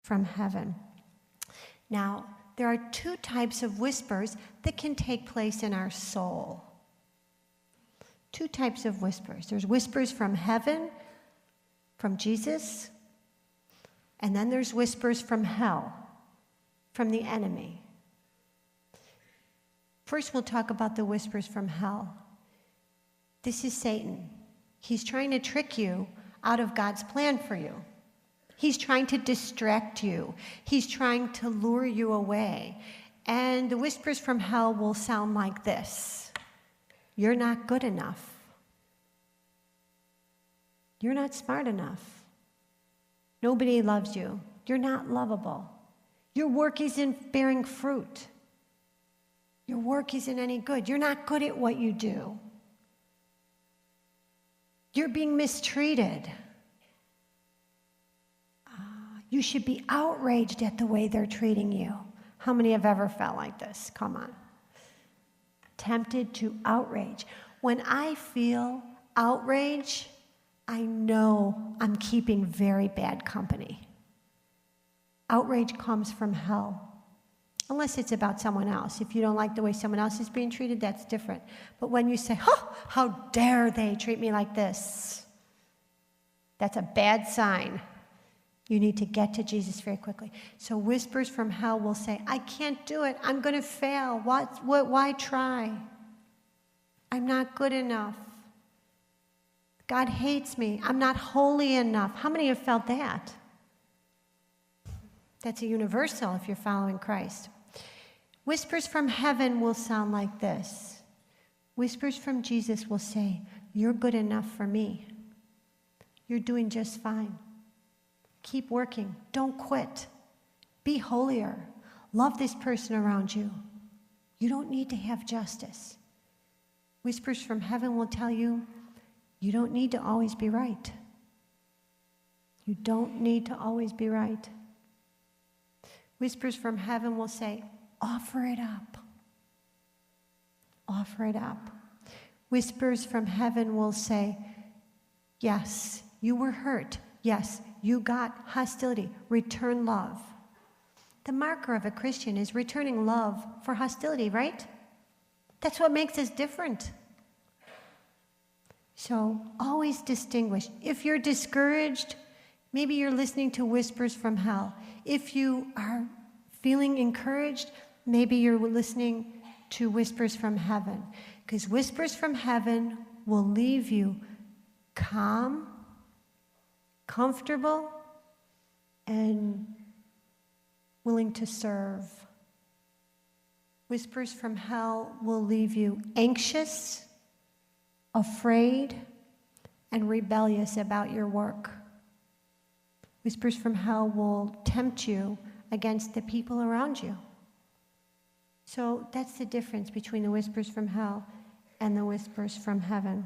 from heaven. Now, there are two types of whispers that can take place in our soul. Two types of whispers. There's whispers from heaven, from Jesus, and then there's whispers from hell, from the enemy. First, we'll talk about the whispers from hell. This is Satan. He's trying to trick you out of God's plan for you. He's trying to distract you. He's trying to lure you away. And the whispers from hell will sound like this. You're not good enough. You're not smart enough. Nobody loves you. You're not lovable. Your work isn't bearing fruit. Your work isn't any good. You're not good at what you do. You're being mistreated. You should be outraged at the way they're treating you. How many have ever felt like this? Come on. Tempted to outrage. When I feel outrage, I know I'm keeping very bad company. Outrage comes from hell. Unless it's about someone else. If you don't like the way someone else is being treated, that's different. But when you say, oh, how dare they treat me like this? That's a bad sign. You need to get to Jesus very quickly. So whispers from hell will say, I can't do it. I'm going to fail. Why try? I'm not good enough. God hates me. I'm not holy enough. How many have felt that? That's a universal if you're following Christ. Whispers from heaven will sound like this. Whispers from Jesus will say, you're good enough for me. You're doing just fine. Keep working. Don't quit. Be holier. Love this person around you. You don't need to have justice. Whispers from heaven will tell you, you don't need to always be right. You don't need to always be right. Whispers from heaven will say, offer it up. Offer it up. Whispers from heaven will say, yes, you were hurt. Yes, you got hostility. Return love. The marker of a Christian is returning love for hostility, right? That's what makes us different. So always distinguish. If you're discouraged, maybe you're listening to whispers from hell. If you are feeling encouraged, maybe you're listening to whispers from heaven. Because whispers from heaven will leave you calm, comfortable, and willing to serve. Whispers from hell will leave you anxious, afraid, and rebellious about your work. Whispers from hell will tempt you against the people around you. So that's the difference between the whispers from hell and the whispers from heaven.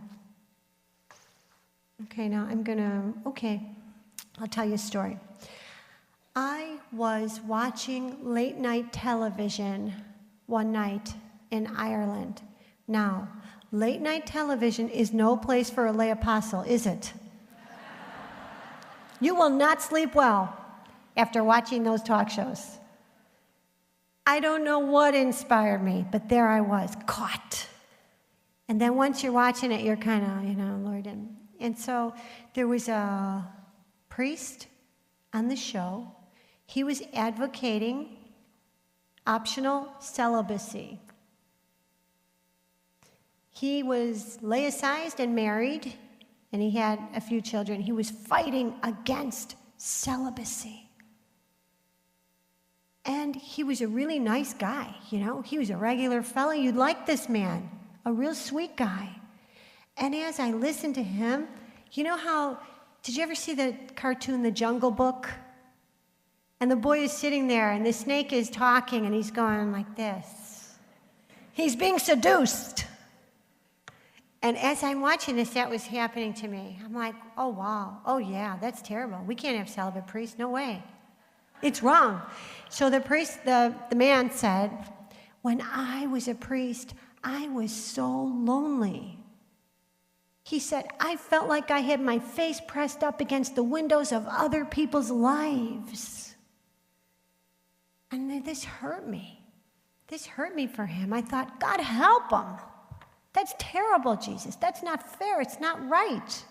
Okay, now I'll tell you a story. I was watching late night television one night in Ireland. Now, late night television is no place for a lay apostle, is it? You will not sleep well after watching those talk shows. I don't know what inspired me, but there I was, caught. And then once you're watching it, you're kind of, Lord. And so there was a priest on the show. He was advocating optional celibacy. He was laicized and married, and he had a few children. He was fighting against celibacy. And he was a really nice guy, He was a regular fellow. You'd like this man, a real sweet guy. And as I listened to him, did you ever see the cartoon, The Jungle Book? And the boy is sitting there, and the snake is talking, and he's going like this. He's being seduced. And as I'm watching this, that was happening to me. I'm like, oh, wow. Oh, yeah, that's terrible. We can't have celibate priests. No way. It's wrong. So the priest, the man said, when I was a priest, I was so lonely. He said, I felt like I had my face pressed up against the windows of other people's lives. And this hurt me. This hurt me for him. I thought, God, help him. That's terrible, Jesus. That's not fair. It's not right.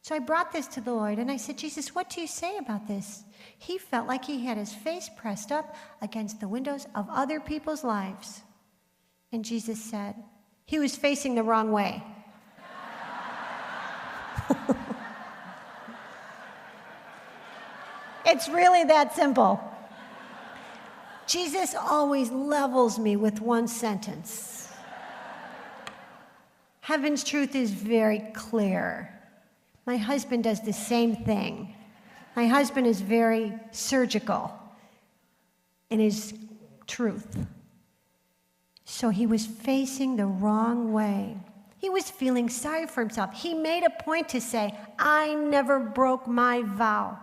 So I brought this to the Lord, and I said, Jesus, what do you say about this? He felt like he had his face pressed up against the windows of other people's lives. And Jesus said, he was facing the wrong way. It's really that simple. Jesus always levels me with one sentence. Heaven's truth is very clear. My husband does the same thing. My husband is very surgical in his truth. So he was facing the wrong way. He was feeling sorry for himself. He made a point to say, I never broke my vow.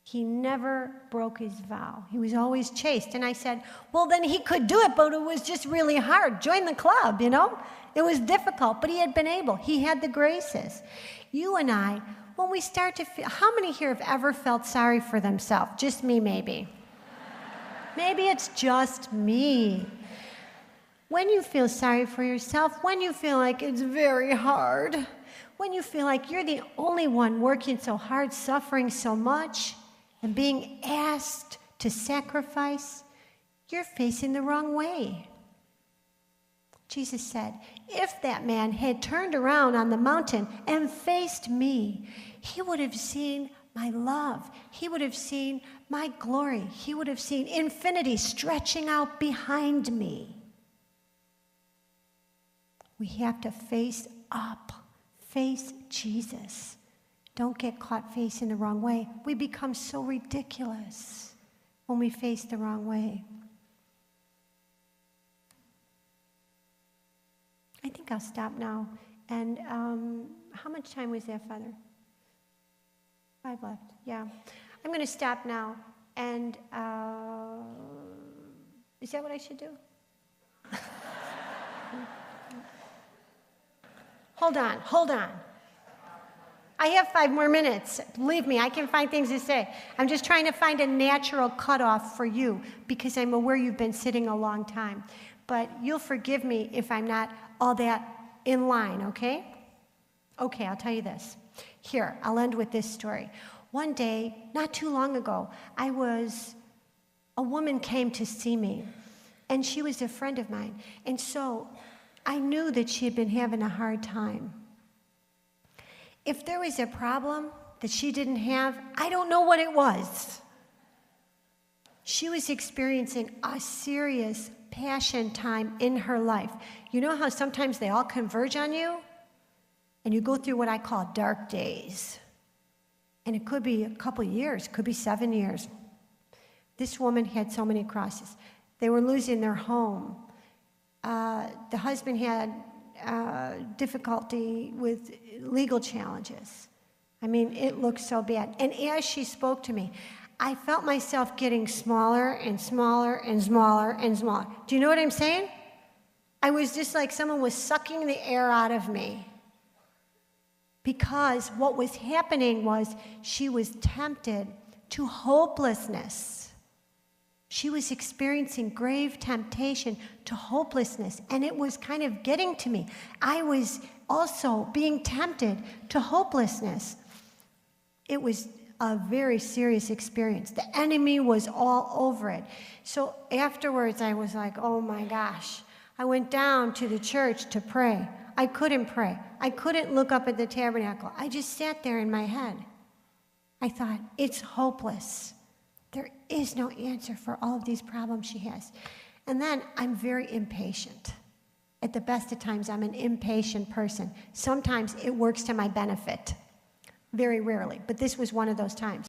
He never broke his vow. He was always chaste. And I said, well, then he could do it, but it was just really hard. Join the club, you know? It was difficult, but he had been able. He had the graces. You and I, when we start to feel, how many here have ever felt sorry for themselves? Just me, maybe. Maybe it's just me. When you feel sorry for yourself, when you feel like it's very hard, when you feel like you're the only one working so hard, suffering so much, and being asked to sacrifice, you're facing the wrong way. Jesus said, if that man had turned around on the mountain and faced me, he would have seen my love. He would have seen my glory. He would have seen infinity stretching out behind me. We have to face up, face Jesus. Don't get caught facing the wrong way. We become so ridiculous when we face the wrong way. I think I'll stop now. And how much time was there, Father? 5 left. Yeah. I'm going to stop now. And is that what I should do? Hold on. I have 5 more minutes. Believe me, I can find things to say. I'm just trying to find a natural cutoff for you because I'm aware you've been sitting a long time. But you'll forgive me if I'm not all that in line, okay? Okay, I'll tell you this. Here, I'll end with this story. One day, not too long ago, a woman came to see me, and she was a friend of mine. And so I knew that she had been having a hard time. If there was a problem that she didn't have, I don't know what it was. She was experiencing a serious passion time in her life. You know how sometimes they all converge on you? And you go through what I call dark days. And it could be a couple years, could be 7 years. This woman had so many crosses. They were losing their home. The husband had difficulty with legal challenges. I mean, it looked so bad. And as she spoke to me, I felt myself getting smaller and smaller and smaller and smaller. Do you know what I'm saying? I was just like someone was sucking the air out of me. Because what was happening was she was tempted to hopelessness. She was experiencing grave temptation to hopelessness, and it was kind of getting to me. I was also being tempted to hopelessness. It was a very serious experience. The enemy was all over it. So afterwards, I was like, oh my gosh. I went down to the church to pray. I couldn't pray. I couldn't look up at the tabernacle. I just sat there in my head. I thought, it's hopeless. There is no answer for all of these problems she has. And then I'm very impatient. At the best of times, I'm an impatient person. Sometimes it works to my benefit. Very rarely. But this was one of those times.